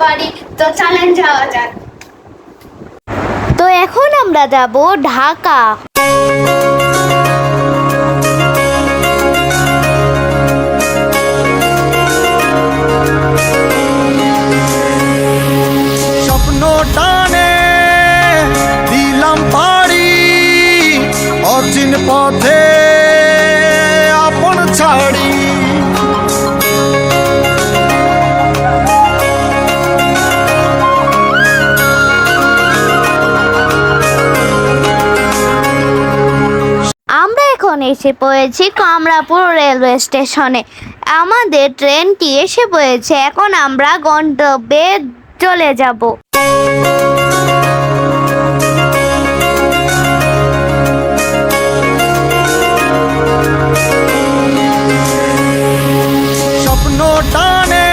বাড়ি। তো চলেন যাওয়া যাক। তো এখন আমরা যাব ঢাকা। স্বপ্ন টানে দিলাম পাড়ি, অচিন পথে আপন ছাড়ি। আমরা এখন এসে পড়েছি কামরাপুর রেলওয়ে স্টেশনে। আমাদের ট্রেনটি এসে পড়েছে, এখন আমরা গন্তব্যে চলে যাব। স্বপ্ন টানে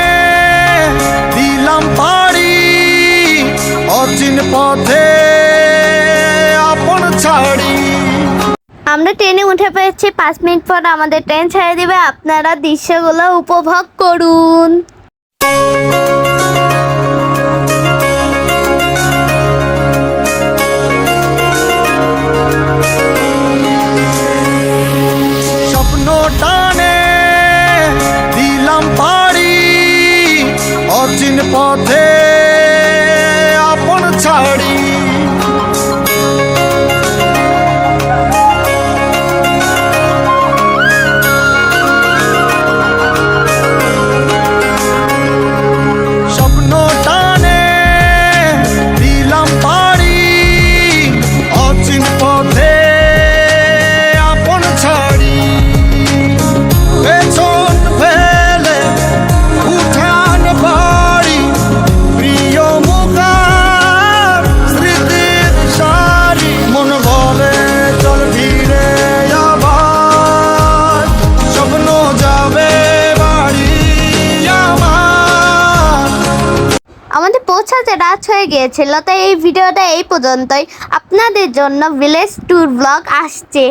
দিলাম পাড়ি, অচিন পথে আপন ছাড়ি। আমরা ট্রেনে উঠে পেয়েছি, 5 মিনিট পর আমাদের ট্রেন ছেড়ে দিবে। আপনারা দৃশ্যগুলো উপভোগ করুন। স্বপ্ন টানে দিলাম পাড়ি, অচিন পথে আপন ছাড়ি। স্বপ্ন টানে দিলাম পাড়ি, অচিন পথে আপন ছাড়ি। পেছন ফেলে উঠান বাড়ি, প্রিয় মুখার স্মৃতির সারি। মন বলে চল ফিরে আবার, স্বপ্ন যাবে বাড়ি আমার। আমাদের পৌঁছাতে রাত হয়ে গিয়েছিল, তাই এই ভিডিওটা এই পর্যন্তই। আপনাদের জন্য ভিলেজ ট্যুর ব্লগ আসছে।